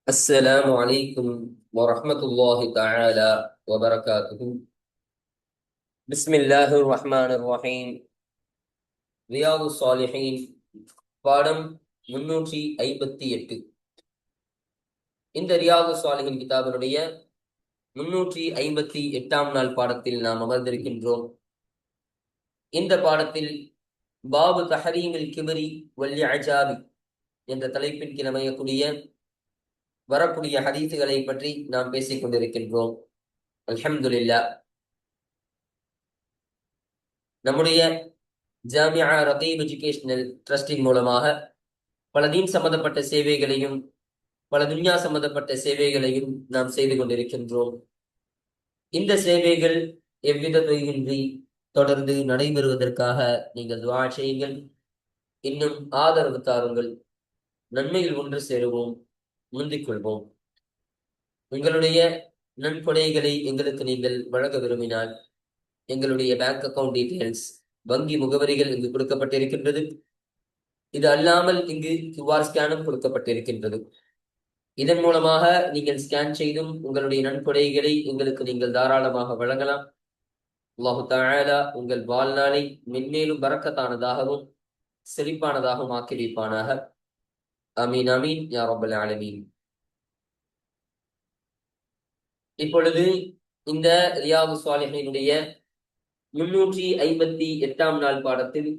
السلام عليكم ورحمة الله تعالى وبركاته. بسم الله الرحمن الرحيم. ரியாது சாலிஹீன் பாடம் 358. இந்த ரியாது சாலிஹின் கிதாபினுடைய 358ஆம் நாள் பாடத்தில் நாம் அமர்ந்திருக்கின்றோம். இந்த பாடத்தில் பாபு தஹரீமில் கிபரி வல் இஅஜாபி என்ற தலைப்பின் கீழ் அமையக்கூடிய வரக்கூடிய ஹதீசுகளை பற்றி நாம் பேசிக் கொண்டிருக்கின்றோம். அல்ஹம்துலில்லாஹ். நம்முடைய ஜாமியா ரகீப் எஜுகேஷனல் ட்ரஸ்டின் மூலமாக பல தீன் சம்பந்தப்பட்ட சேவைகளையும் பல துன்யா சம்பந்தப்பட்ட சேவைகளையும் நாம் செய்து கொண்டிருக்கின்றோம். இந்த சேவைகள் எவ்வித தொய்வின்றி தொடர்ந்து நடைபெறுவதற்காக நீங்கள் துஆ செய்யுங்கள். இன்னும் ஆதரவு தாருங்கள். நன்மையில் ஒன்று சேருவோம், முந்திக் கொள்வோம். உங்களுடைய நன்கொடைகளை எங்களுக்கு நீங்கள் வழங்க விரும்பினால் எங்களுடைய பேங்க் அக்கவுண்ட் டீடைல்ஸ், வங்கி முகவரிகள் இங்கு கொடுக்கப்பட்டிருக்கின்றது. இது அல்லாமல் இங்கு கியூஆர் ஸ்கேனும் கொடுக்கப்பட்டிருக்கின்றது. இதன் மூலமாக நீங்கள் ஸ்கேன் செய்தும் உங்களுடைய நன்கொடைகளை எங்களுக்கு நீங்கள் தாராளமாக வழங்கலாம். அல்லாஹு தஆலா உங்கள் வாழ்நாளை மென்மேலும் பரக்கத்தானதாகவும் செழிப்பானதாகவும் ஆக்கி வைப்பானாக. ஆமீன் ஆமீன் யா ரப்பல் ஆலமீன். இப்பொழுது இந்த ரியாது ஸாலிஹீனுடைய 358ஆம் நாள் பாடத்தில்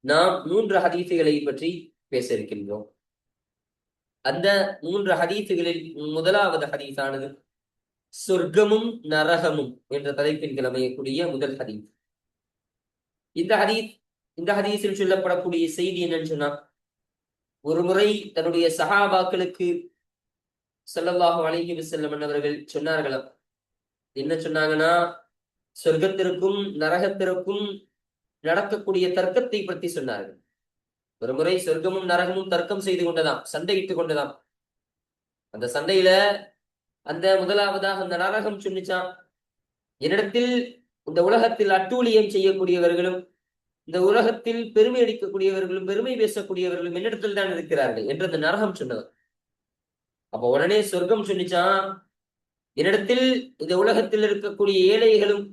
நாம் 3 ஹதீசுகளை பற்றி பேச இருக்கின்றோம். அந்த 3 ஹதீசுகளில் முதலாவது ஹதீஸானது சொர்க்கமும் நரகமும் என்ற தலைப்பின் கீழ் அமையக்கூடிய முதல் ஹதீஸ். இந்த ஹதீஸில் சொல்லப்படக்கூடிய செய்தி என்னன்னு சொன்னா, ஒரு முறை தன்னுடைய சஹாபாக்களுக்கு ஸல்லல்லாஹு அலைஹி வஸல்லம் அவர்கள் சொன்னார்களாம். என்ன சொன்னாங்கன்னா, சொர்க்கத்திற்கும் நரகத்திற்கும் நடக்கக்கூடிய தர்க்கத்தை பற்றி சொன்னார்கள். ஒரு முறை சொர்க்கமும் நரகமும் தர்க்கம் செய்து கொண்டதாம், சண்டையிட்டுக் கொண்டதாம். அந்த சண்டையில அந்த முதலாவதாக அந்த நரகம் சொன்னிச்சான், என்னிடத்தில் இந்த உலகத்தில் அட்டூழியம் செய்யக்கூடியவர்களும் இந்த உலகத்தில் பெருமை அடிக்கக்கூடியவர்களும் பெருமை பேசக்கூடியவர்களும் என்னிடத்தில் தான் இருக்கிறார்கள் என்று அந்த நரகம் சொன்னது. அப்ப உடனே சொர்க்கம் சொன்னிச்சான், என்னிடத்தில் இந்த உலகத்தில் இருக்கக்கூடிய ஏழைகளும்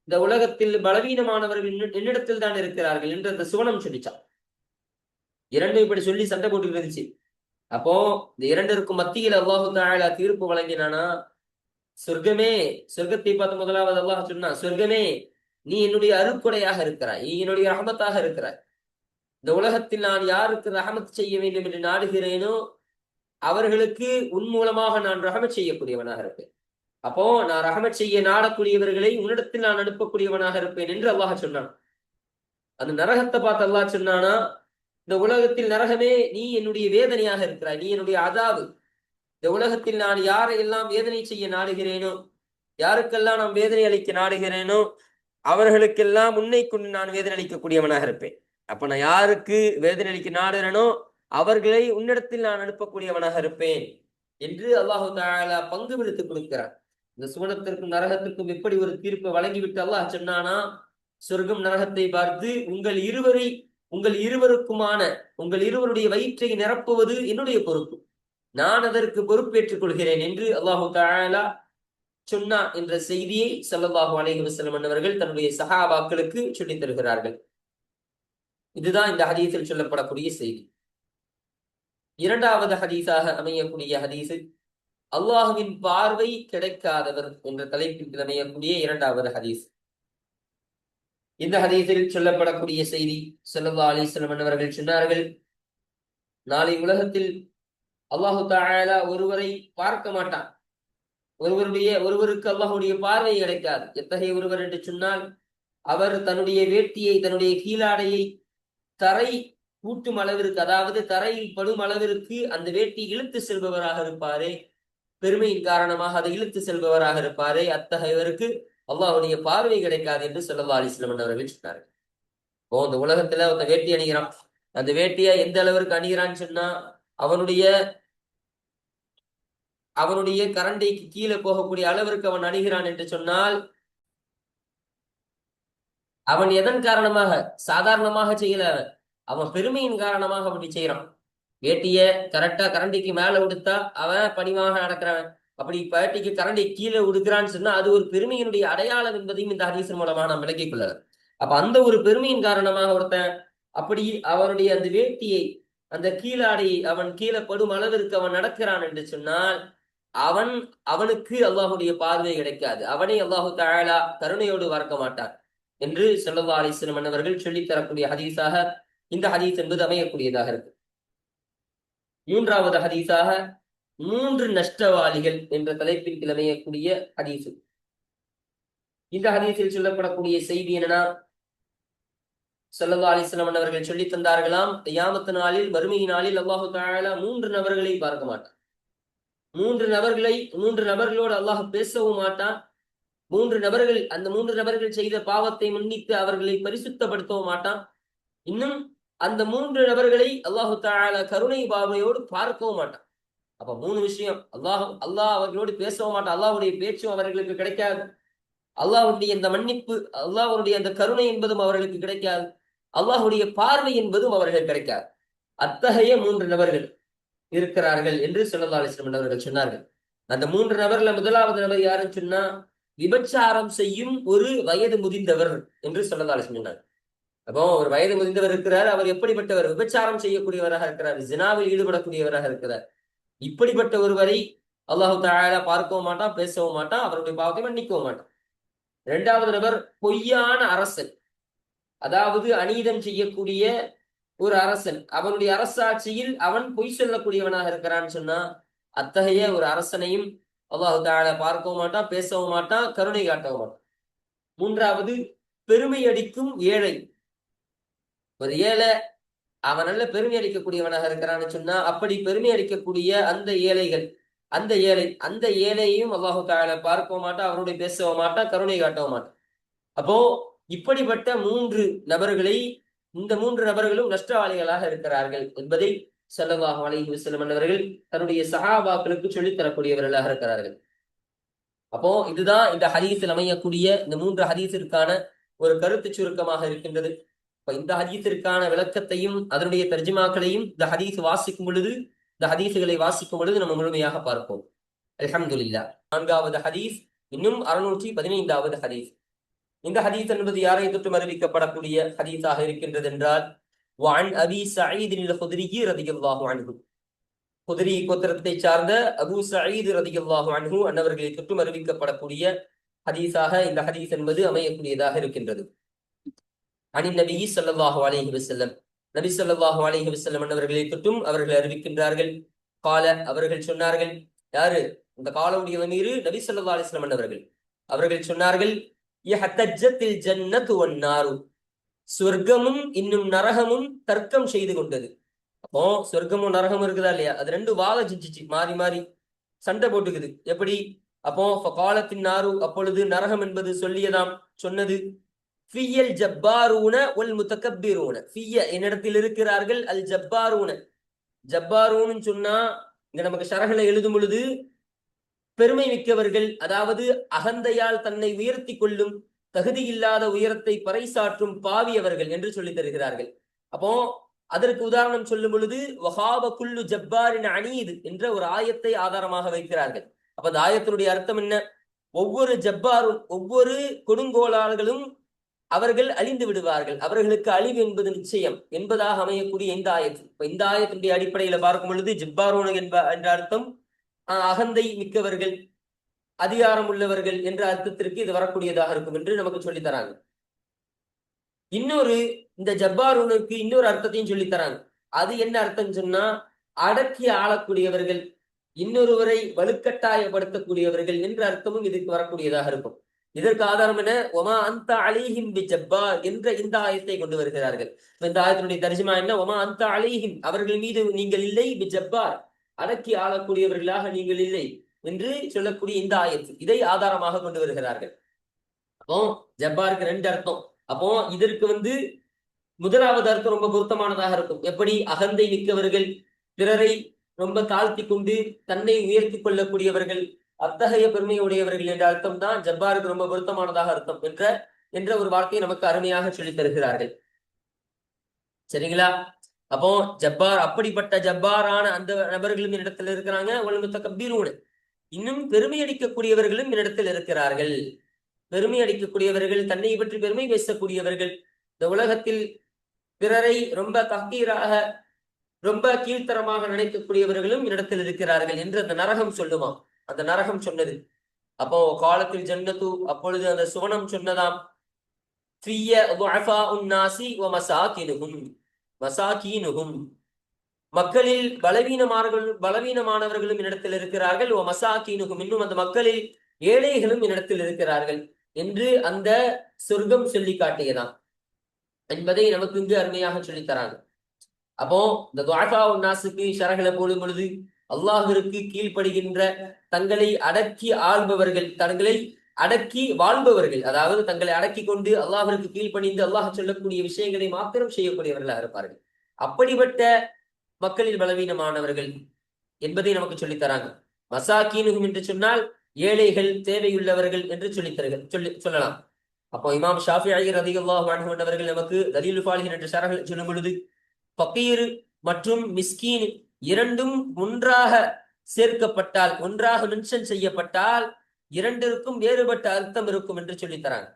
இந்த உலகத்தில் பலவீனமானவர்கள் என்னிடத்தில் தான் இருக்கிறார்கள் என்று அந்த சுவனம் சொல்லிச்சான். இரண்டும் இப்படி சொல்லி சண்டை போட்டு இருந்துச்சு. அப்போ இந்த இரண்டிற்கும் மத்தியில் அல்லாஹு தஆலா தீர்ப்பு வழங்கினானா, சொர்க்கமே, சொர்க்கத்தை பார்த்து முதலாவது அல்லாஹ் சொன்னா, சொர்க்கமே நீ என்னுடைய அருட்கொடையாக இருக்கிறாய், நீ என்னுடைய ரஹமத்தாக இருக்கிறாய். இந்த உலகத்தில் நான் யாருக்கு ரஹமத் செய்ய வேண்டும் என்று நாடுகிறேனோ அவர்களுக்கு உன் மூலமாக நான் ரஹமத் செய்யக்கூடியவனாக இருப்பேன். அப்போ நான் ரஹமத் செய்ய நாடக்கூடியவர்களை உன்னிடத்தில் நான் அனுப்பக்கூடியவனாக இருப்பேன் என்று அல்லாஹ் சொன்னான். அந்த நரகத்தை பார்த்து அல்லாஹ் சொன்னானா, இந்த உலகத்தில் நரகமே நீ என்னுடைய வேதனையாக இருக்கிறாய், நீ என்னுடைய அதாவு. இந்த உலகத்தில் நான் யாரையெல்லாம் வேதனை செய்ய நாடுகிறேனோ, யாருக்கெல்லாம் நான் வேதனை அளிக்க நாடுகிறேனோ அவர்களுக்கெல்லாம் உன்னை கொண்டு நான் வேதனை அளிக்கக்கூடியவனாக இருப்பேன். அப்ப நான் யாருக்கு வேதனை அளிக்க நாடுகிறேனோ அவர்களை உன்னிடத்தில் நான் அனுப்பக்கூடியவனாக இருப்பேன் என்று அல்லாஹு தஆலா பங்கு பிடித்து கொடுக்கிறார். இந்த சுவனத்திற்கும் நரகத்திற்கும் எப்படி ஒரு தீர்ப்பை வழங்கிவிட்டு அல்லாஹ் சொன்னானா, சொர்க்கம் நரகத்தை பார்த்து உங்கள் இருவருடைய வயிற்றை நிரப்புவது என்னுடைய பொறுப்பு, நான் அதற்கு பொறுப்பேற்றுக் கொள்கிறேன் என்று அல்லாஹு தஆலா சொன்னான் என்ற செய்தியை ஸல்லல்லாஹு அலைஹி வஸல்லம் அவர்கள் தன்னுடைய சஹாபாக்களுக்கு சொல்லித் தருகிறார்கள். இதுதான் இந்த ஹதீஸில் சொல்லப்படக்கூடிய செய்தி. இரண்டாவது ஹதீஸாக அமையக்கூடிய ஹதீஸ், அல்லாஹுவின் பார்வை கிடைக்காதவர் என்ற தலைப்பில் அமையக்கூடிய இரண்டாவது ஹதீஸ். இந்த ஹதீஸில் சொல்லப்படக்கூடிய செய்தி, ஸல்லல்லாஹு அலைஹி வஸல்லம் அவர்கள் சொன்னார்கள், நாளை உலகத்தில் அல்லாஹு தஆலா ஒருவரை பார்க்க மாட்டான். ஒருவருக்கு அல்லாஹ்வுடைய பார்வை கிடைக்காது. எத்தகைய ஒருவர் என்று சொன்னால், அவர் தன்னுடைய வேட்டியை, தன்னுடைய கீழாடையை தரை கூட்டும் அளவிற்கு, அதாவது தரையில் படும் அளவிற்கு அந்த வேட்டி இழுத்து செல்பவராக இருப்பாரே, பெருமையின் காரணமாக அதை இழுத்து செல்பவராக இருப்பாரே, அத்தகையவருக்கு அல்லாஹ்வுடைய பார்வை கிடைக்காது என்று ஸல்லல்லாஹு அலைஹி வஸல்லம் அவர்கள் சொன்னார்கள். இந்த உலகத்துல அந்த வேட்டி அணிகிறான். அந்த வேட்டியை எந்த அளவிற்கு அணிகிறான்னு சொன்னா, அவனுடைய கரண்டைக்கு கீழே போகக்கூடிய அளவிற்கு அவன் அணிகிறான் என்று சொன்னால், அவன் எதன் காரணமாக? சாதாரணமாக செய்யல, அவன் பெருமையின் காரணமாக அப்படி செய்யறான். வேட்டிய கரெக்டா கரண்டிக்கு மேல உடுத்தா அவன் பணிவாக நடக்கிறான். அப்படி வேட்டிக்கு கரண்டி கீழே உடுக்கிறான்னு சொன்னா அது ஒரு பெருமையினுடைய அடையாளம் என்பதையும் இந்த ஹதீஸ் மூலமாக நாம் விளங்கிக் கொள்ளலாம். அப்ப அந்த ஒரு பெருமையின் காரணமாக ஒருத்தன் அப்படி அவனுடைய அந்த வேட்டியை அந்த கீழாடை அவன் கீழே படும் அளவிற்கு அவன் நடக்கிறான் என்று சொன்னால் அவன் அவனுக்கு அல்லாஹுடைய பார்வை கிடைக்காது. அவனை அல்லாஹு தஆலா கருணையோடு பார்க்க மாட்டான் என்று ஸல்லல்லாஹு அலைஹி வஸல்லம் அவர்கள் சொல்லித் தரக்கூடிய ஹதீஸாக இந்த ஹதீஸ் என்பது அமையக்கூடியதாக இருக்கு. மூன்றாவது ஹதீஸாக 3 நஷ்டவாளிகள் என்ற தலைப்பில் அமையக்கூடிய ஹதீஸ். இந்த ஹதீஸில் சொல்லப்படக்கூடிய செய்தி என்னன்னா, ஸல்லல்லாஹு அலைஹி வஸல்லம் அவர்கள் சொல்லித் தந்தார்களாம், கியாமத் நாளில் மறுமை நாளில் அல்லாஹு தஆலா 3 நபர்களை பார்க்க மாட்டான். 3 நபர்களோடு அல்லாஹ் பேசவும் மாட்டான். அந்த 3 நபர்கள் செய்த பாவத்தை மன்னித்து அவர்களை பரிசுத்தப்படுத்தவும் மாட்டான். இன்னும் அந்த 3 நபர்களை அல்லாஹு தஆலா கருணை பார்வையோடு பார்க்கவும் மாட்டான். அப்ப 3 விஷயம். அல்லாஹ் அவர்களோடு பேசவும் மாட்டான். அல்லாஹ்வுடைய பேச்சும் அவர்களுக்கு கிடைக்காது. அல்லாஹ்வுடைய இந்த மன்னிப்பு, அல்லாஹ்வுடைய அந்த கருணை என்பதும் அவர்களுக்கு கிடைக்காது. அல்லாஹ்வுடைய பார்வை என்பதும் அவர்கள் கிடைக்காது. அத்தகைய 3 நபர்கள் இருக்கிறார்கள் என்று ஸல்லல்லாஹு அலைஹி வஸல்லம் அவர்கள் சொன்னார்கள். அந்த 3 நபர்ல முதலாவது நபர் யாருன்னு சொன்னா, விபச்சாரம் செய்யும் ஒரு வயது முதிர்ந்தவர் என்று ஸல்லல்லாஹு அலைஹி வஸல்லம் சொன்னார். அப்போ ஒரு வயது முதிர்ந்தவர் இருக்கிறார். அவர் எப்படிப்பட்டவர்? விபச்சாரம் செய்யக்கூடியவராக இருக்கிறார், ஜினாவில் ஈடுபடக்கூடியவராக இருக்கிறார். இப்படிப்பட்ட ஒருவரை அல்லாஹு தஆலா பார்க்கவும் மாட்டான், பேசவும் மாட்டான், அவருடைய பாவத்தை மன்னிக்கவும் மாட்டான். 2வது நபர் பொய்யான அரசன், அதாவது அநீதம் செய்யக்கூடிய ஒரு அரசன். அவனுடைய அரசாட்சியில் அவன் பொய் சொல்லக்கூடியவனாக இருக்கிறான்னு சொன்னா அத்தகைய ஒரு அரசனையும் அல்லாஹு தஆலா பார்க்கவும் மாட்டான், பேசவும் மாட்டான், கருணை காட்டவும் மாட்டான். 3வது பெருமை அடிக்கும் ஏழை. ஒரு ஏழை அவன் நல்ல பெருமை அடிக்கக்கூடியவனாக இருக்கிறான்னு சொன்னா அப்படி பெருமை அடிக்கக்கூடிய அந்த ஏழையையும் அல்லாஹு தஆலா பார்க்கவும் மாட்டான், அவனுடைய பேசவும் மாட்டான், கருணை காட்டவும் மாட்டான். அப்போ இப்படிப்பட்ட 3 நபர்களை இந்த 3 நபர்களும் நஷ்டவாளிகளாக இருக்கிறார்கள் என்பதை ஸல்லல்லாஹு அலைஹி வஸல்லம் அவர்கள் தன்னுடைய சஹாபாக்களுக்கு சொல்லித் தரக்கூடியவர்களாக இருக்கிறார்கள். அப்போ இதுதான் இந்த ஹதீஸில் அமையக்கூடிய இந்த 3 ஹதீஸிற்கான ஒரு கருத்து சுருக்கமாக இருக்கின்றது. இப்ப இந்த ஹதீஸிற்கான விளக்கத்தையும் அதனுடைய தர்ஜுமாக்களையும் இந்த ஹதீஸுகளை வாசிக்கும் பொழுது நம்ம முழுமையாக பார்ப்போம். அல்ஹம்துலில்லாஹ். 4வது ஹதீஸ், இன்னும் 615வது ஹதீஸ். இந்த ஹதீஸ் என்பது யாரை தொற்றும் அறிவிக்கப்படக்கூடிய ஹதீஸாக இருக்கின்றது என்றால், வஅன் அபீ ஸஈத் அல்-குத்ரி ரலியல்லாஹு அன்ஹு, குத்ரி கோத்திரத்தை சார்ந்த அபூ ஸஈத் ரலியல்லாஹு அன்ஹு அன்னவர்களை தொற்றும் அறிவிக்கப்படக்கூடிய ஹதீஸாக இந்த ஹதீஸ் என்பது அமையக்கூடியதாக இருக்கின்றது. அனி நபி ஸல்லல்லாஹு அலைஹி வஸல்லம், நபி ஸல்லல்லாஹு அலைஹி வஸல்லம் அன்னவர்களை தொற்றும் அவர்கள் அறிவிக்கின்றார்கள். கால, அவர்கள் சொன்னார்கள். யாரு? இந்த காலவுடைய அமீர் நபி ஸல்லல்லாஹு அலைஹி வஸல்லம் அன்னவர்கள். அவர்கள் சொன்னார்கள், இஹ்தஜ்ஜத்தில் ஜன்னத்து வன் நாரு, சொர்க்கமும் இன்னும் நரகமும் தர்க்கம் செய்து கொண்டது. அப்போ சொர்க்கமும் நரகமும் இருக்குதா இல்லையா? அது 2 வாதம் செஞ்சிச்சு, மாறி மாறி சண்டை போட்டுக்குது. எப்படி? அப்போ காலத்தின் நாரு, அப்பொழுது நரகம் என்பது சொன்னது, ஃபியல் ஜப்பாரூன வல் முத்தகப்பிரூன, ஃபிய என்னிடத்தில் இருக்கிறார்கள், அல் ஜப்பாரூன, ஜப்பாரூன்னு சொன்னா இங்க நமக்கு ஷரஹ்ல எழுதும் பொழுது பெருமை மிக்கவர்கள், அதாவது அகந்தையால் தன்னை உயர்த்தி கொள்ளும் தகுதி இல்லாத உயரத்தை பறைசாற்றும் பாவியவர்கள் என்று சொல்லி தருகிறார்கள். அப்போ அதற்கு உதாரணம் சொல்லும் பொழுது வஹாப குல்லு ஜப்பாரின் அனீது என்ற ஒரு ஆயத்தை ஆதாரமாக வைக்கிறார்கள். அப்ப அந்த ஆயத்தினுடைய அர்த்தம் என்ன? ஒவ்வொரு ஜப்பாரும், ஒவ்வொரு கொடுங்கோளாளர்களும் அவர்கள் அழிந்து விடுவார்கள், அவர்களுக்கு அழிவு என்பது நிச்சயம் என்பதாக அமையக்கூடிய இந்த ஆயத்து. இப்ப இந்த ஆயத்தினுடைய அடிப்படையில பார்க்கும் பொழுது ஜப்பாரோன என்ற அர்த்தம் அகந்தை மிக்கவர்கள், அதிகாரம் உள்ளவர்கள் என்ற அர்த்தத்திற்கு இது வரக்கூடியதாக இருக்கும் என்று நமக்கு சொல்லி தராங்க. இந்த ஜப்பாரூனுக்கு இன்னொரு அர்த்தத்தையும் சொல்லி தராங்க. அது என்ன அர்த்தம் சொன்னா, அடக்கி ஆளக்கூடியவர்கள், இன்னொருவரை வலுக்கட்டாயப்படுத்தக்கூடியவர்கள் என்ற அர்த்தமும் இதுக்கு வரக்கூடியதாக இருக்கும். இதற்கு ஆதாரம் என ஒமா அந்த அலைஹிம் பி ஜப்பார் என்ற இந்த ஆயத்தை கொண்டு வருகிறார்கள். இந்த ஆயத்தினுடைய தர்ஜுமா என்ன? ஒமா அந்த அலைஹிம், அவர்கள் மீது நீங்கள் இல்லை, பி ஜப்பார், அடக்கி ஆளக்கூடியவர்களாக நீங்கள் இல்லை என்று சொல்லக்கூடிய இந்த ஆயத்து, இதை ஆதாரமாக கொண்டு வருகிறார்கள். அப்போ ஜப்பாருக்கு 2 அர்த்தம். அப்போ இதற்கு முதலாவது அர்த்தம் ரொம்ப பொருத்தமானதாக இருக்கும். எப்படி? அகந்தை மிக்கவர்கள், பிறரை ரொம்ப தாழ்த்தி கொண்டு தன்னை உயர்த்தி கொள்ளக்கூடியவர்கள், அத்தகைய பெருமையுடையவர்கள் என்ற அர்த்தம் தான் ஜப்பாருக்கு ரொம்ப பொருத்தமானதாக அர்த்தம் என்ற ஒரு வார்த்தையை நமக்கு அருமையாக சொல்லித் தருகிறார்கள். சரிங்களா? அப்போ ஜப்பார், அப்படிப்பட்ட ஜப்பாரான அந்த நபர்களும் என்னிடத்தில் இருக்கிறாங்க. வல் முத்தகப்பீரூன, இன்னும் பெருமை அடிக்கக்கூடியவர்களும் என்னிடத்தில் இருக்கிறார்கள். பெருமை அடிக்கக்கூடியவர்கள், தன்னை பற்றி பெருமை பேசக்கூடியவர்கள், இந்த உலகத்தில் பிறரை ரொம்ப தஹ்கீராக, ரொம்ப கீழ்த்தரமாக நினைக்கக்கூடியவர்களும் என்னிடத்தில் இருக்கிறார்கள் என்று அந்த நரகம் சொல்லுமாம். அந்த நரகம் சொன்னது. அப்போ காலத்தில் ஜன்னத்து, அப்பொழுது அந்த சுவனம் சொன்னதாம், ஃபிய்ய துஅஃபாஉன் நாஸி வ மசாகீனுஹும், மக்களில் பலவீனமானவர்களும் என்னிடத்தில் இருக்கிறார்கள். ஓ மசாகீனுஹும், இன்னும் அந்த மக்களில் ஏழைகளும் என்னிடத்தில் இருக்கிறார்கள் என்று அந்த சொர்க்கம் சொல்லி காட்டியதாம் என்பதை நமக்கு இங்கு அருமையாக சொல்லித்தராங்க. அப்போ இந்த துஆஃபாஉன் நாஸுக்கு ஷரஹ்ல போடும் பொழுது, அல்லாஹ்விற்கு கீழ்ப்படுகின்ற, தங்களை அடக்கி ஆள்பவர்கள், தங்களை அடக்கி வாழ்பவர்கள், அதாவது தங்களை அடக்கி கொண்டு அல்லாஹ்விற்கு கீழ்ப்பணிந்து அல்லாஹ் சொல்லக்கூடிய விஷயங்களை மாத்திரம் செய்யக்கூடியவர்களாக இருப்பார்கள். அப்படிப்பட்ட மக்களில் பலவீனமானவர்கள் என்பதை நமக்கு சொல்லித்தராங்க. மசாக்கீனுகும் என்று சொன்னால் ஏழைகள், தேவையுள்ளவர்கள் என்று சொல்லலாம். அப்போ இமாம் ஷாஃபிஈ ரலியல்லாஹு அன்ஹு அவர்கள் நமக்கு தலீலுல் ஃபாலிஹின் என்ற ஷரஹ்ல சொல்லும் பொழுது, ஃபகீர் மற்றும் மிஸ்கீன் இரண்டும் ஒன்றாக சேர்க்கப்பட்டால், ஒன்றாக மென்ஷன் செய்யப்பட்டால், இரண்டிற்கும் வேறுபட்ட அர்த்தம் இருக்கும் என்று சொல்லித்தராங்க.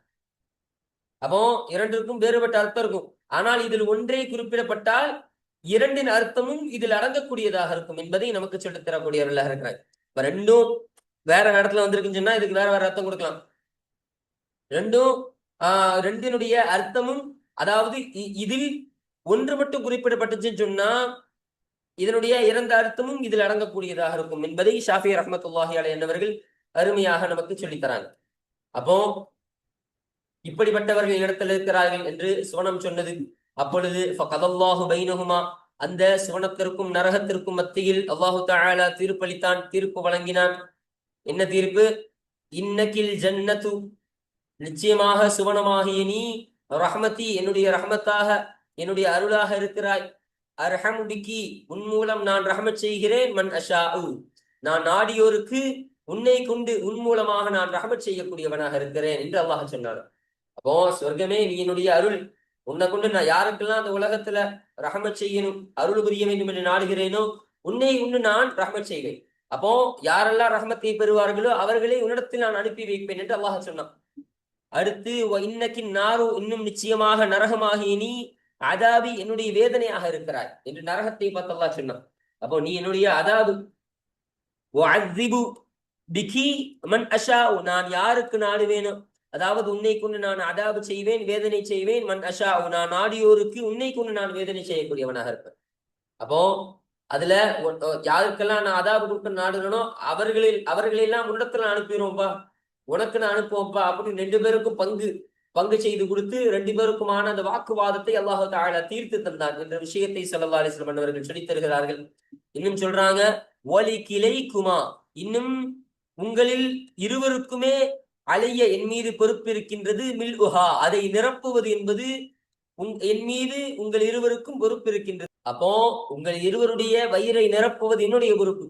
அப்போ இரண்டிற்கும் வேறுபட்ட அர்த்தம் இருக்கும். ஆனால் இதில் ஒன்றே குறிப்பிடப்பட்டால் இரண்டின் அர்த்தமும் இதில் அடங்கக்கூடியதாக இருக்கும் என்பதை நமக்கு சொல்லித் தரக்கூடியவர்களாக இருக்கிறாங்க. இப்ப ரெண்டும் வேற இடத்துல வந்திருக்குன்னு சொன்னா இதுக்கு வேற வேற அர்த்தம் கொடுக்கலாம். ரெண்டினுடைய அர்த்தமும், அதாவது இதில் ஒன்று மட்டும் குறிப்பிடப்பட்டுச்சுன்னு சொன்னா இதனுடைய இரண்டு அர்த்தமும் இதில் அடங்கக்கூடியதாக இருக்கும் என்பதை ஷாஃபி ரஹ்மத்துல்லாஹி அலைஹி என்பவர்கள் அருமையாக நமக்கு சொல்லித்தராங்க. அப்போ இப்படிப்பட்டவர்கள் இடத்தில் இருக்கிறார்கள் என்று சுவனம் சொன்னது. அப்பொழுது ஃபகதல்லாஹு பைனஹுமா, அந்த சுவனத்திற்கும் நரகத்திற்கும் மத்தியில் அல்லாஹு தஆலா தீர்ப்பளித்தான், தீர்ப்பு வழங்கினான். என்ன தீர்ப்பு? இன்னகில் ஜன்னத்து, நிச்சயமாக சுவனமாகிய நீ, ரஹ்மதி, என்னுடைய ரஹ்மத்தாக, என்னுடைய அருளாக இருக்கிறாய். அர்ஹம் பிகி, உன் மூலம் நான் ரஹ்மத் செய்கிறேன். மன் அஷாஉ, நான் நாடியோருக்கு உன்னை கொண்டு உன் மூலமாக நான் ரஹ்மத் செய்யக்கூடியவனாக இருக்கிறேன் என்று அல்லாஹ் சொன்னார். அப்போ சொர்க்கமே நீ என்னுடைய அருள், உன்னை கொண்டு நான் யாருக்கெல்லாம் அந்த உலகத்துல ரஹ்மத் செய்யணும், அருள் புரிய வேண்டும் என்று நாடுகிறேனோ உன்னை கொண்டு நான் ரஹ்மத் செய்வேன். அப்போ யாரெல்லாம் ரஹ்மத்தை பெறுவார்களோ அவர்களை உன்னிடத்தில் நான் அனுப்பி வைப்பேன் என்று அல்லாஹ் சொன்னான். அடுத்து இன்னக்கின் நாரு, இன்னும் நிச்சயமாக நரகமாகிய நீ, அதாபி, என்னுடைய வேதனையாக இருக்கிறாய் என்று நரகத்தை பார்த்து அல்லாஹ் சொன்னான். அப்போ நீ என்னுடைய அதாபு, பிகி மன் அஷா, நான் யாருக்கு நாடுவேனோ, அதாவது உன்னை கொண்டு நான் அதாபு செய்வேன், வேதனை செய்வேன். மன் அஷா, நான் நாடியோருக்கு உன்னை கொண்டு நான் வேதனை செய்யக்கூடியவனாக இருப்பேன். அப்போ அதுல யாருக்கெல்லாம் நான் அதாபு கொடுக்க நாடுறனோ அவர்களெல்லாம் உன்னிடத்துல அனுப்பிடுவோம்ப்பா, உனக்கு நான் அனுப்புவோம்ப்பா அப்படின்னு ரெண்டு பேருக்கும் பங்கு செய்து கொடுத்து ரெண்டு பேருக்குமான அந்த வாக்குவாதத்தை அல்லாஹு தஆலா தீர்த்து தந்தான் என்ற விஷயத்தை ஸல்லல்லாஹு அலைஹி வஸல்லம் அவர்கள் சொல்லித் தருகிறார்கள். இன்னும் சொல்றாங்க, ஒலி கிளைக்குமா, இன்னும் உங்களில் இருவருக்குமே அலைய, என் மீது பொறுப்பு இருக்கின்றது. மில் உஹா, அதை நிரப்புவது என்பது என் மீது உங்கள் இருவருக்கும் பொறுப்பு இருக்கின்றது. அப்போ உங்கள் இருவருடைய வயிறை நிரப்புவது என்னுடைய பொறுப்பு.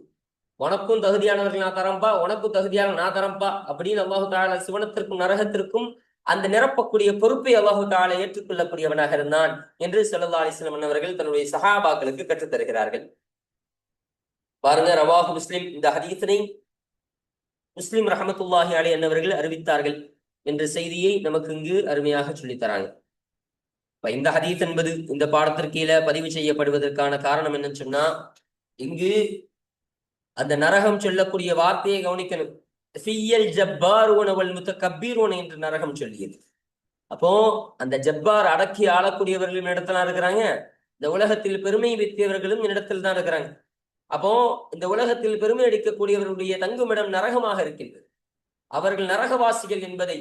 உனக்கும் தகுதியானவர்கள் நான் தரம்பா, உனக்கும் தகுதியான நான் தரம்பா அப்படின்னு அல்லாஹு தஆலா சிவனத்திற்கும் நரகத்திற்கும் அந்த நிரப்பக்கூடிய பொறுப்பை அல்லாஹு தஆலா ஏற்றுக்கொள்ளக்கூடியவனாக இருந்தான் என்று ஸல்லல்லாஹு அலைஹி வஸல்லம் அவர்கள் தன்னுடைய சஹாபாக்களுக்கு கற்றுத் தருகிறார்கள். பாருங்க, ரவாஹு முஸ்லிம், இந்த ஹதீஸனை முஸ்லிம் ரஹமத்துல்லாஹி அலைஹி என்பவர்கள் அறிவித்தார்கள் என்ற செய்தியை நமக்கு இங்கு அருமையாக சொல்லித்தராங்க. இந்த ஹதீஸ் என்பது இந்த பாடத்திற்கீழ பதிவு செய்யப்படுவதற்கான காரணம் என்னன்னு சொன்னா, இங்கு அந்த நரகம் சொல்லக்கூடிய வார்த்தையை கவனிக்கணும். ஃபிய்யல் ஜப்பாரூன வல் முத்தகப்பீரூன என்று நரகம் சொல்லியது. அப்போ அந்த ஜப்பார், அடக்கி ஆளக்கூடியவர்களும் இடத்துல இருக்கிறாங்க, இந்த உலகத்தில் பெருமை வைத்தவர்களும் இடத்தில் தான் இருக்கிறாங்க. அப்போ இந்த உலகத்தில் பெருமை அடிக்கக்கூடியவர்களுடைய தங்குமிடம் நரகமாக இருக்கின்றது. அவர்கள் நரகவாசிகள் என்பதை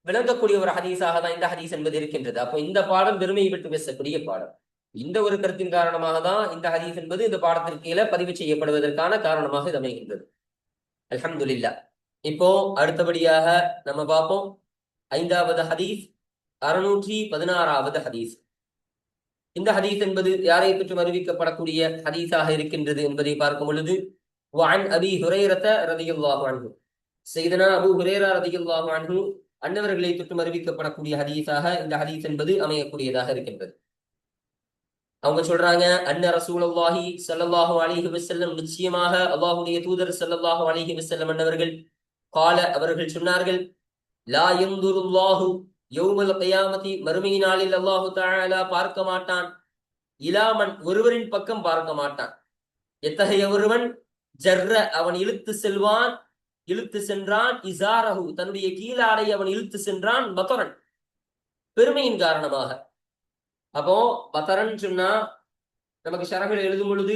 விளங்கக்கூடிய ஒரு ஹதீஸாக தான் இந்த ஹதீஸ் என்பது இருக்கின்றது. அப்போ இந்த பாடம் பெருமையை விட்டு பேசக்கூடிய பாடம். இந்த ஒரு கருத்தின் காரணமாக தான் இந்த ஹதீஸ் என்பது இந்த பாடத்திற்கு கீழே பதிவு செய்யப்படுவதற்கான காரணமாக இது அமைகின்றது. அல்ஹம்துலில்லாஹ். இப்போ அடுத்தபடியாக நம்ம பார்ப்போம் 5வது ஹதீஸ், 616வது ஹதீஸ். இந்த ஹதீஸ் என்பது யாரை பற்றி அறிவிக்கப்படக்கூடிய ஹதீஸாக இருக்கின்றது என்பதை பார்க்கும் பொழுது, வஅன் அபீ ஹுரைரத ரலியல்லாஹு அன்ஹு, சையதுனா அபூ ஹுரைரா ரலியல்லாஹு அன்ஹு அன்னவர்களை தொட்டு அறிவிக்கப்படக்கூடிய ஹதீஸாக இந்த ஹதீஸ் என்பது அமையக்கூடியதாக இருக்கின்றது. அவங்க சொல்றாங்க, அன்ன ரசூலுல்லாஹி ஸல்லல்லாஹு அலைஹி வஸல்லம், நிச்சயமாக அல்லாஹ்வுடைய தூதர் ஸல்லல்லாஹு அலைஹி வஸல்லம் அன்னவர்கள், கால அவர்கள் சொன்னார்கள், லா யன்துருல்லாஹு யௌமல் கியாமத்தி, மறுமை நாளில் அல்லாஹு தஆலா பார்க்க மாட்டான், இலாமன் ஒருவரின் பக்கம் பார்க்க மாட்டான், எத்தகைய ஒருவன், ஜர்ர அவன் இழுத்து சென்றான், இசாரஹு தன்னுடைய கீழாடை அவன் இழுத்து சென்றான், பதரன் பெருமையின் காரணமாக. அப்போ பதரன் சொன்னா நமக்கு ஷரஹில் எழுதும் பொழுது,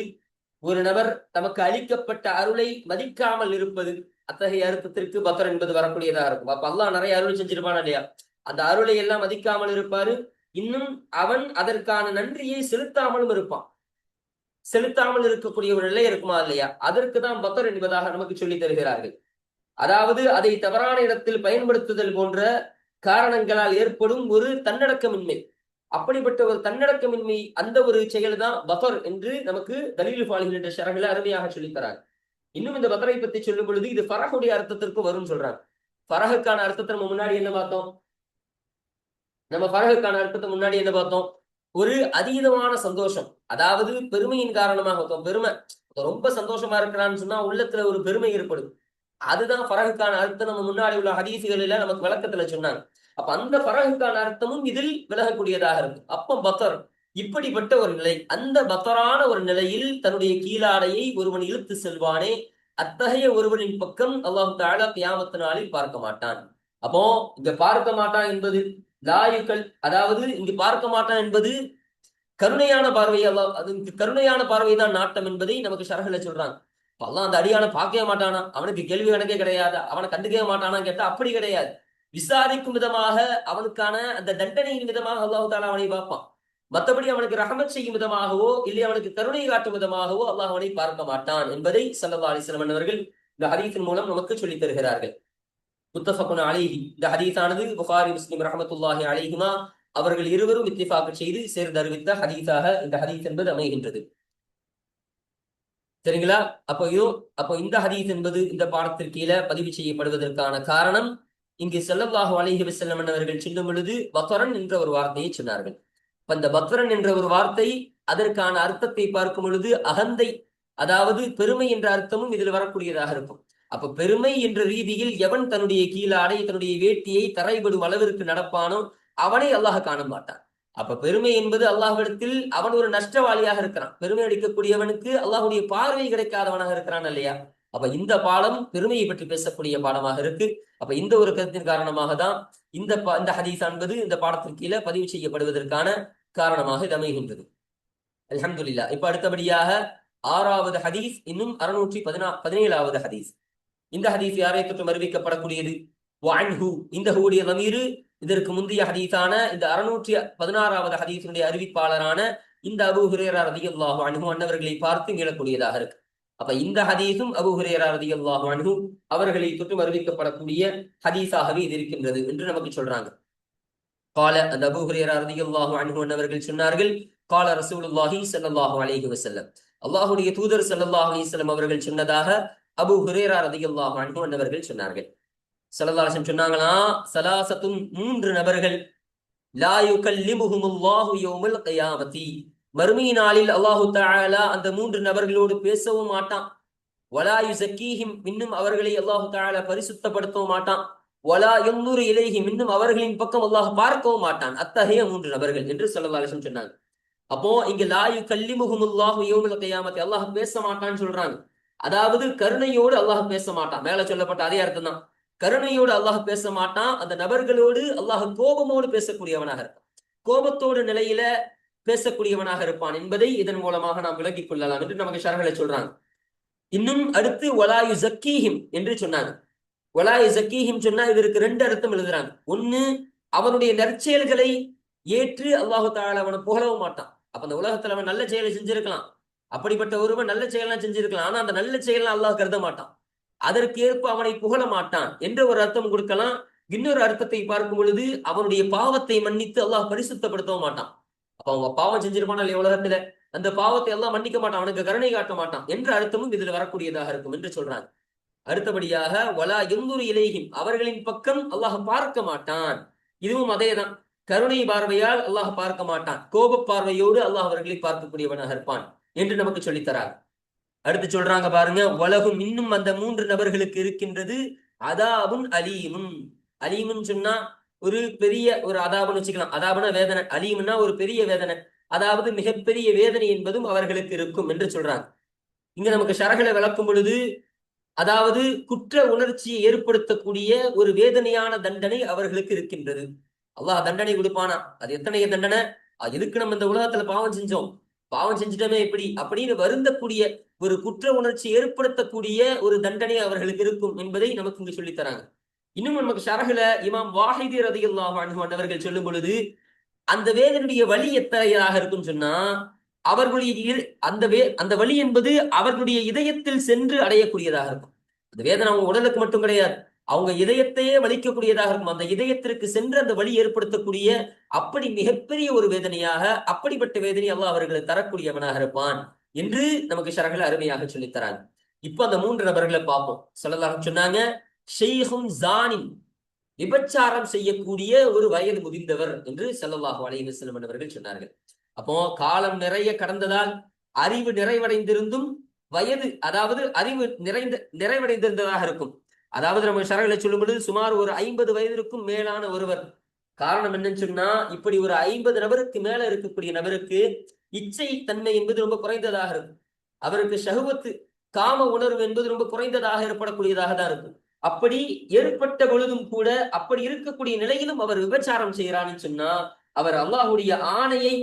ஒரு நபர் தமக்கு அளிக்கப்பட்ட அருளை மதிக்காமல் இருப்பது, அத்தகைய அர்த்தத்திற்கு பத்தர் என்பது வரக்கூடியதா இருக்கும். அப்ப அல்லாஹ் நிறைய அருள் செஞ்சிருப்பான் இல்லையா, அந்த அருளை எல்லாம் மதிக்காமல் இருப்பாரு. இன்னும் அவன் அதற்கான நன்றியை செலுத்தாமலும் இருப்பான். செலுத்தாமல் இருக்கக்கூடிய ஒரு நிலை இருக்குமா இல்லையா, அதற்கு தான் பத்தர் என்பதாக நமக்கு சொல்லி தருகிறார்கள். அதாவது அதை தவறான இடத்தில் பயன்படுத்துதல் போன்ற காரணங்களால் ஏற்படும் ஒரு தன்னடக்கமின்மை, அப்படிப்பட்ட ஒரு தன்னடக்கமின்மை, அந்த ஒரு செயல் தான் பதர் என்று நமக்கு தலீல் ஃபாலிஹின் என்ற ஷரஹில் அருமையாக சொல்லித்தராங்க. இன்னும் இந்த பதரை பத்தி சொல்லும் பொழுது இது ஃபரஹுடைய அர்த்தத்திற்கு வரும் சொல்றாங்க. ஃபரஹுக்கான அர்த்தத்தை நம்ம முன்னாடி என்ன பார்த்தோம்? ஒரு அதீதமான சந்தோஷம், அதாவது பெருமையின் காரணமாக. பெருமை, ரொம்ப சந்தோஷமா இருக்கிறான்னு சொன்னா உள்ளத்துல ஒரு பெருமை ஏற்படும். அதுதான் ஃபரஹுக்கான அர்த்தம். நம்ம முன்னாடி உள்ள ஹதீசுகளில நமக்கு விளக்கத்துல சொன்னாங்க. அப்ப அந்த ஃபரஹுக்கான அர்த்தமும் இதில் விலகக்கூடியதாக இருக்கும். அப்ப பத்தர் இப்படிப்பட்ட ஒரு நிலை, அந்த பத்தரான ஒரு நிலையில் தன்னுடைய கீழாடையை ஒருவன் இழுத்து செல்வானே, அத்தகைய ஒருவனின் பக்கம் அல்லாஹு தஆலா கியாமத் நாளில் பார்க்க மாட்டான். அப்போ இங்க பார்க்க மாட்டான் என்பது லாயுக்கள், அதாவது இங்கு பார்க்க மாட்டான் என்பது கருணையான பார்வை. அல்லாஹ் அது கருணையான பார்வை தான் நாட்டம் என்பதை நமக்கு ஷரஹ்ல சொல்றாங்க. அல்லாஹ் அந்த அடியான பார்க்கவே மாட்டானா, அவனுக்கு கேள்வி கணக்கே கிடையாது, அவனை கண்டுக்கவே மாட்டானா கேட்டா அப்படி கிடையாது. விசாரிக்கும் விதமாக, அவனுக்கான அந்த தண்டனையின் விதமாக அல்லாஹு தஆலா அவனை பார்ப்பான். மற்றபடி அவனுக்கு ரஹமத் செய்யும் விதமாகவோ இல்லை அவனுக்கு கருணை காட்டும் விதமாகவோ அல்லாஹ் அவனை பார்க்க மாட்டான் என்பதை ஸல்லல்லாஹு அலைஹி வஸல்லம் அவர்கள் இந்த ஹதீஸின் மூலம் நமக்கு சொல்லித் தருகிறார்கள். முத்தஃபகுன் அலைஹி, இந்த ஹதீஸானது புகாரி முஸ்லிம் ரஹ்மத்துல்லாஹி அலைஹிமா அவர்கள் இருவரும் இத்திஃபாக் செய்து சேர்ந்து அறிவித்த ஹதீஸாக இந்த ஹதீஸ் என்பது அமைகின்றது. சரிங்களா? அப்போ இந்த ஹதீஸ் என்பது இந்த பாடத்திற்கு கீழே பதிவு செய்யப்படுவதற்கான காரணம், இங்கு ஸல்லல்லாஹு அலைஹி வஸல்லம் அவர்கள் சொல்லும் பொழுது பத்ரன் என்ற ஒரு வார்த்தையை சொன்னார்கள். அந்த பத்ரன் என்ற ஒரு வார்த்தை, அதற்கான அர்த்தத்தை பார்க்கும் பொழுது அகந்தை, அதாவது பெருமை என்ற அர்த்தமும் இதில் வரக்கூடியதாக இருக்கும். அப்ப பெருமை என்ற ரீதியில் எவன் தன்னுடைய கீழாடை, தன்னுடைய வேட்டியை தரைபடும் அளவிற்கு நடப்பானோ அவனை அல்லாஹ் காண மாட்டான். அப்ப பெருமை என்பது அல்லாஹ்விடத்தில் அவன் ஒரு நஷ்டவாளியாக இருக்கிறான். பெருமை அடிக்கக்கூடியவனுக்கு அல்லாஹுடைய பார்வை கிடைக்காதவனாக இருக்கிறான் இல்லையா? அப்ப இந்த பாடம் பெருமையை பற்றி பேசக்கூடிய பாடமாக இருக்கு. அப்ப இந்த ஒரு கருத்தின் காரணமாக தான் இந்த ஹதீஸ் என்பது இந்த பாடத்திற்கு கீழே பதிவு செய்யப்படுவதற்கான காரணமாக இது அமைகின்றது. அல்ஹம்துலில்லாஹ். இப்ப அடுத்தபடியாக 6வது ஹதீஸ், இன்னும் 617வது ஹதீஸ். இந்த ஹதீஸ் யாரை தொற்றும் அறிவிக்கப்படக்கூடியது? வஅன்ஹு, இந்த ஹூடைய லமீரு இதற்கு முந்தைய ஹதீஸான இந்த 616வது ஹதீஸினுடைய அறிவிப்பாளரான இந்த அபூ ஹுரைரா ரலியல்லாஹு அன்ஹு அன்னவர்களை பார்த்து மீளக்கூடியதாக இருக்கு. அப்ப இந்த ஹதீஸும் அபூ ஹுரைரா ரலியல்லாஹு அன்ஹு அவர்களை தொற்றும் அறிவிக்கப்படக்கூடிய ஹதீஸாகவே இது இருக்கின்றது என்று நமக்கு சொல்றாங்க. கால, அந்த அபூ ஹுரைரா ரலியல்லாஹு அன்ஹு அன்னவர்கள் சொன்னார்கள், கால ரசூலுல்லாஹி ஸல்லல்லாஹு அலைஹி வஸல்லம், அல்லாஹ்வுடைய தூதர் ஸல்லல்லாஹு அலைஹி வஸல்லம் அவர்கள் சொன்னதாக அபூ ஹுரைரா ரலியல்லாஹு அன்ஹு அன்னவர்கள் சொன்னார்கள். ஸல்லல்லாஹு அலைஹி வஸல்லம் சொன்னாங்களா, ஸலாஸத்துன், 3 நபர்கள், லா யுகல்லிமுஹுமுல்லாஹு யௌமல் கியாமத்தி, மறுமை நாளில் அல்லாஹு தஆலா அந்த 3 நபர்களோடு பேசவும் மாட்டான். வலா யுஸக்கீஹிம், இன்னும் அவர்களை அல்லாஹு தஆலா பரிசுத்தப்படுத்தவும் மாட்டான். வலா யன்துரு இலைஹிம், இன்னும் அவர்களின் பக்கம் அல்லாஹ் பார்க்கவும் மாட்டான். அத்தகைய 3 நபர்கள் என்று ஸல்லல்லாஹு அலைஹி வஸல்லம் சொன்னாங்க. அப்போ இங்க லா யுகல்லிமுஹுமுல்லாஹு யௌமல் கியாமத்தி, அல்லாஹ் பேச மாட்டான்னு சொல்றாங்க. அதாவது கருணையோடு அல்லாஹ் பேச மாட்டான். மேல சொல்லப்பட்ட அதே அர்த்தம் தான். கருணையோடு அல்லாஹ் பேச மாட்டான். அந்த நபர்களோடு அல்லாஹ் கோபமோடு பேசக்கூடியவனாக இருப்பான். கோபத்தோடு நிலையில பேசக்கூடியவனாக இருப்பான் என்பதை இதன் மூலமாக நாம் விளக்கிக் கொள்ளலாம் என்று நமக்கு ஷரஹ்ல சொல்றாங்க. இன்னும் அடுத்து வலா யுஸக்கீஹிம் என்று சொன்னாங்க. வலா யுஸக்கீஹிம் சொன்னா இதற்கு 2 அர்த்தம் எழுதுறாங்க. ஒண்ணு, அவனுடைய நற்செயல்களை ஏற்று அல்லாஹு தஆலா அவனை புகழவும் மாட்டான். அப்ப அந்த உலகத்துல அவன் நல்ல செயலை செஞ்சிருக்கலாம், அப்படிப்பட்ட ஒருவன் நல்ல செயலாம் செஞ்சிருக்கலாம், ஆனா அந்த நல்ல செயலாம் அல்லாஹ் கருத மாட்டான். அதற்கேற்ப அவனை புகழ மாட்டான் என்ற ஒரு அர்த்தம் கொடுக்கலாம். இன்னொரு அர்த்தத்தை பார்க்கும் பொழுது அவனுடைய பாவத்தை மன்னித்து அல்லாஹ் பரிசுத்தப்படுத்தவும் மாட்டான். அப்ப அவங்க பாவம் செஞ்சிருப்பான இல்லையா உலகத்துல, அந்த பாவத்தை எல்லாம் மன்னிக்க மாட்டான், அவனுக்கு கருணை காட்ட மாட்டான் என்ற அர்த்தமும் இதுல வரக்கூடியதாக இருக்கும் என்று சொல்றாங்க. அடுத்தபடியாக வலா யன்துரு இலைஹிம், அவர்களின் பக்கம் அல்லாஹ் பார்க்க மாட்டான். இதுவும் அதேதான். கருணை பார்வையால் அல்லாஹ் பார்க்க மாட்டான், கோப பார்வையோடு அல்லாஹ் அவர்களை பார்க்கக்கூடியவனாக இருப்பான் என்று நமக்கு சொல்லித்தரார். அடுத்து சொல்றாங்க பாருங்க, உலகும் இன்னும் அந்த 3 நபர்களுக்கு இருக்கின்றது அதாபுன் அலீமுன். அலீமுன்னு சொன்னா ஒரு பெரிய ஒரு அதாபுன்னு வச்சுக்கலாம். அதாபுனா வேதனை, அலீமுன்னா ஒரு பெரிய வேதனை, அதாவது மிகப்பெரிய வேதனை என்பதும் அவர்களுக்கு இருக்கும் என்று சொல்றாங்க. இங்க நமக்கு ஷரகளை விளக்கும் பொழுது, அதாவது குற்ற உணர்ச்சியை ஏற்படுத்தக்கூடிய ஒரு வேதனையான தண்டனை அவர்களுக்கு இருக்கின்றது. அல்லாஹ் தண்டனை கொடுப்பானா? அது எத்தனைய தண்டனை? எதுக்கு நம்ம இந்த உலகத்துல பாவம் செஞ்சோம், பாவம் செஞ்சுட்டோமே எப்படி அப்படின்னு வருந்தக்கூடிய ஒரு குற்ற உணர்ச்சி ஏற்படுத்தக்கூடிய ஒரு தண்டனை அவர்களுக்கு இருக்கும் என்பதை நமக்கு இங்கு சொல்லித் தராங்க. இன்னும் நமக்கு ஷரஹுல இமாம் வாஹிதி ரலியல்லாஹு அன்ஹு அவர்கள் சொல்லும் பொழுது, அந்த வேதனுடைய வலி எத்தகையதாக இருக்கும்னு சொன்னா, அவர்களுடைய அந்த வலி என்பது அவர்களுடைய இதயத்தில் சென்று அடையக்கூடியதாக இருக்கும். அந்த வேதனை அவங்க உடலுக்கு மட்டும் கிடையாது, அவங்க இதயத்தையே வலிக்கக்கூடியதாக இருக்கும். அந்த இதயத்திற்கு சென்று அந்த வலி ஏற்படுத்தக்கூடிய அப்படி மிகப்பெரிய ஒரு வேதனையாக, அப்படிப்பட்ட வேதனை அல்லாஹ் அவர்களை தரக்கூடியவனாக இருப்பான் என்று நமக்கு ஷரஹுல அருமையாக சொல்லித் தராங்க. இப்ப அந்த 3 நபர்களை பார்ப்போம். ஸல்லல்லாஹு சொன்னாங்க, ஷைஹுன் ஜானின், விபச்சாரம் செய்யக்கூடிய ஒரு வயது முதிர்ந்தவர் என்று ஸல்லல்லாஹு அலைஹி வஸல்லம் அவர்கள் சொன்னார்கள். அப்போ காலம் நிறைய கடந்ததால் அறிவு நிறைவடைந்திருந்தும் வயது, அதாவது அறிவு நிறைவடைந்திருந்ததாக இருக்கும். அதாவது நம்ம ஷரஹ்ல சொல்லும் பொழுது சுமார் ஒரு 50 வயதிற்கும் மேலான ஒருவர். காரணம் என்னன்னு சொன்னா, இப்படி ஒரு 50 நபருக்கு மேல இருக்கக்கூடிய நபருக்கு இச்சை தன்மை என்பது ரொம்ப குறைந்ததாக இருக்கும். அவருக்கு ஷஹ்வத்து, காம உணர்வு என்பது ரொம்ப குறைந்ததாக ஏற்படக்கூடியதாக தான் இருக்கும். அப்படி ஏற்பட்ட பொழுதும் கூட, அப்படி இருக்கக்கூடிய நிலையிலும் அவர் விபச்சாரம் செய்யறான்னு சொன்னா, அவர் அல்லாஹுடைய ஆணையை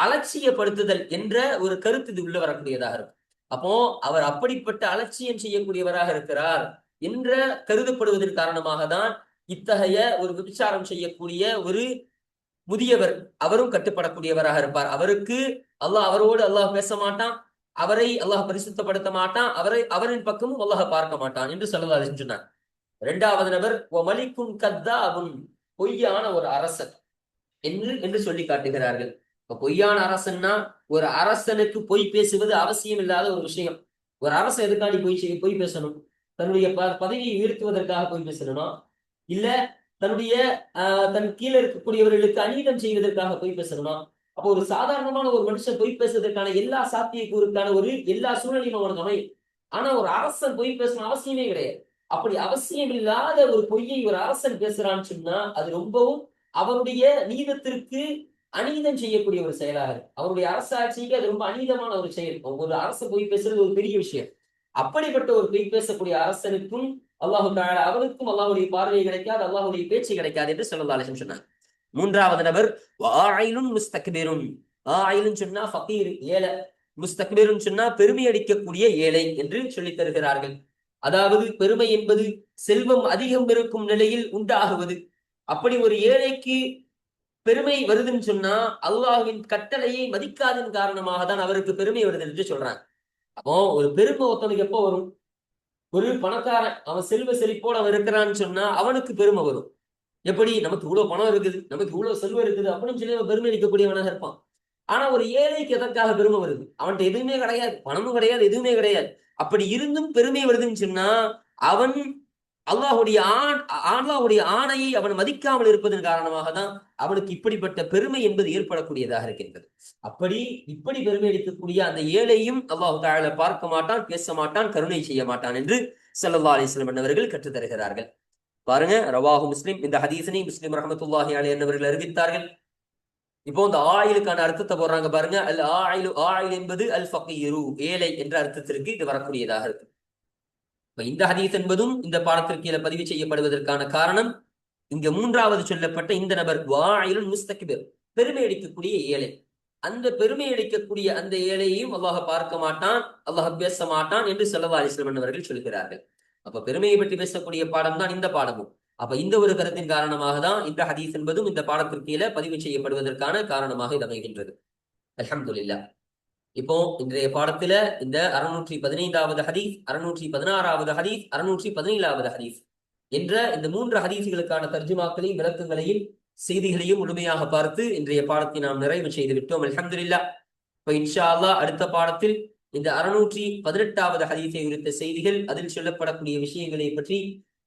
அலட்சியப்படுத்துதல் என்ற ஒரு கருத்து இது உள்ள வரக்கூடியதாக இருக்கும். அப்போ அவர் அப்படிப்பட்ட அலட்சியம் செய்யக்கூடியவராக இருக்கிறார் என்ற கருதப்படுவதன் காரணமாக தான் இத்தகைய ஒரு விபச்சாரம் செய்யக்கூடிய ஒரு முதியவர் அவரும் கட்டுப்படக்கூடியவராக இருப்பார். அவருக்கு அவரோடு அல்லாஹ் பேச மாட்டான், அவரை அல்லாஹ் பரிசுத்தப்படுத்த மாட்டான், அவரின் பக்கமும் அல்லாஹ் பார்க்க மாட்டான் என்று ஸல்லல்லாஹு அலைஹி சொன்னார். 2வது நபர் மலிக்கும் கத்தாபுன், பொய்யான ஒரு அரசன் என்று சொல்லி காட்டுகிறார்கள். இப்ப பொய்யான அரசன்னா, ஒரு அரசனுக்கு பொய் பேசுவது அவசியம் இல்லாத ஒரு விஷயம். ஒரு அரசன் எதுக்காண்டி பொய் பேசணும்? தன்னுடைய பதவியை உயர்த்துவதற்காக பொய் பேசணுமா? இல்ல தன்னுடைய தன் கீழே இருக்கக்கூடியவர்களுக்கு அநீதம் செய்வதற்காக பொய் பேசணுமா? அப்போ ஒரு சாதாரணமான ஒரு மனுஷன் பொய் பேசுவதற்கான எல்லா சாத்தியக்கூறுக்கான எல்லா சூழ்நிலையும் அவனுக்கு அமையும். ஆனா ஒரு அரசன் பொய் பேசணும் அவசியமே கிடையாது. அப்படி அவசியம் இல்லாத ஒரு பொய்யை ஒரு அரசன் பேசுறான்னு சொன்னா, அது ரொம்பவும் அவருடைய நீதத்திற்கு அநீதம் செய்யக்கூடிய ஒரு செயலாக இருக்கு. அவருடைய அரசாட்சிக்கு அது ரொம்ப அநீதமான ஒரு செயல். ஒரு அரசு பொய் பேசுறது ஒரு பெரிய விஷயம். அப்படிப்பட்ட ஒரு பொய் பேசக்கூடிய அரசனுக்கும் அல்லாஹு தஆலா அவனுக்கும் அல்லாஹ்வுடைய பார்வை கிடைக்காது, அல்லாஹ்வுடைய பேச்சு கிடைக்காது என்று ஸல்லல்லாஹு அலைஹி வஸல்லம் சொன்னாங்க. 3வது நபர் ஆயிலுன் முஸ்தக்பிருன். ஆயிலுன் சொன்னா ஃபகீர், ஏழை. முஸ்தக்பிருன் சொன்னா பெருமை அடிக்கக்கூடிய ஏழை என்று சொல்லித் தருகிறார்கள். அதாவது பெருமை என்பது செல்வம் அதிகம் இருக்கும் நிலையில் உண்டாகுவது. அப்படி ஒரு ஏழைக்கு பெருமை வருதுன்னு சொன்னா, அல்லாஹ்வின் கட்டளையை மதிக்காதன் காரணமாக தான் அவருக்கு பெருமை வருது என்று சொல்றாங்க. அப்போ ஒரு பெருமை ஒருத்தனுக்கு எப்போ வரும்? ஒரு பணக்காரன் அவன் செல்வ செழிப்போடு அவன் இருக்கிறான்னு சொன்னா அவனுக்கு பெருமை வரும். எப்படி? நமக்கு இவ்வளவு பணம் இருக்குது, நமக்கு இவ்வளவு செல்வம் இருக்குது அப்படின்னு சொல்லி அவன் பெருமை அளிக்கக்கூடியவனாக இருப்பான். ஆனா ஒரு ஏழைக்கு எதற்காக பெருமை வருது? அவன்கிட்ட எதுவுமே கிடையாது, பணமும் கிடையாது, எதுவுமே கிடையாது. அப்படி இருந்தும் பெருமை வருதுன்னு சொன்னா, அவன் அல்லாஹ்வுடைய ஆணையை அவன் மதிக்காமல் இருப்பதன் காரணமாக தான் அவனுக்கு இப்படிப்பட்ட பெருமை என்பது ஏற்படக்கூடியதாக இருக்கின்றது. இப்படி பெருமை அளிக்கக்கூடிய அந்த ஏழையும் அல்லாஹ் தஆலா பார்க்க மாட்டான், பேச மாட்டான், கருணை செய்ய மாட்டான் என்று ஸல்லல்லாஹு அலைஹி வஸல்லம் அவர்கள் கற்றுத் தருகிறார்கள். பாருங்க, ரவாஹு முஸ்லிம், இந்த ஹதீஸனை முஸ்லிம் ரஹ்மத்துல்லாஹி அலைஹி அவர்கள் அறிவித்தார்கள். இப்போ இந்த ஆயிலுக்கான அர்த்தத்தை போடுறாங்க பாருங்க. அல் ஆயிலு, ஆயில் என்பது அல் ஃபகீரு, ஏழை என்ற அர்த்தத்திற்கு இது வரக்கூடியதாக இருக்கு. இந்த ஹதீஸ் என்பதும் இந்த பாடத்திற்கு கீழே பதிவு செய்யப்படுவதற்கான காரணம், இங்க 3வது சொல்லப்பட்ட இந்த நபர் வாயிலுன் முஸ்தக்பிர், பெருமை அடிக்கக்கூடிய ஏழை. அந்த பெருமை அடிக்கக்கூடிய அந்த ஏழையையும் அல்லாஹ் பார்க்க மாட்டான், அல்லாஹ் பேச மாட்டான் என்று ஸல்லல்லாஹு அலைஹி வஸல்லம் அவர்கள் சொல்கிறார்கள். அப்ப பெருமையை பற்றி பேசக்கூடிய பாடம் தான் இந்த பாடமும். அப்ப இந்த ஒரு கருத்தின் காரணமாக தான் இந்த ஹதீஸ் என்பதும் இந்த பாடத்திற்கு கீழே பதிவு செய்யப்படுவதற்கான காரணமாக இது அமைகின்றது. அல்ஹம்துலில்லாஹ். இப்போ இன்றைய பாடத்துல இந்த 615வது ஹதீஸ், 616வது ஹதீஸ், 617வது ஹதீஸ் என்ற இந்த 3 ஹதீஸ்களுக்கான தர்ஜுமாக்களையும் விளக்கங்களையும் செய்திகளையும் முழுமையாக பார்த்து இன்றைய பாடத்தை நாம் நிறைவு செய்து விட்டோம். அல்ஹம்துலில்லாஹ். இப்ப இன்ஷா அல்லாஹ் அடுத்த பாடத்தில் இந்த 618வது ஹதீஸை குறித்த செய்திகள், அதில் சொல்லப்படக்கூடிய விஷயங்களை பற்றி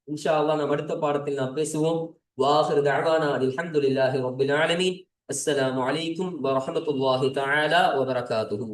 இன்ஷா அல்லாஹ் நாம் அடுத்த பாடத்தில் நாம் பேசுவோம். வாஹிரு தஅவானா அல்ஹம்துலில்லாஹி ரப்பில் ஆலமீன். அஸ்ஸலாமு அலைக்கும் வரஹ்மத்துல்லாஹி தஆலா வபரகாத்துஹு.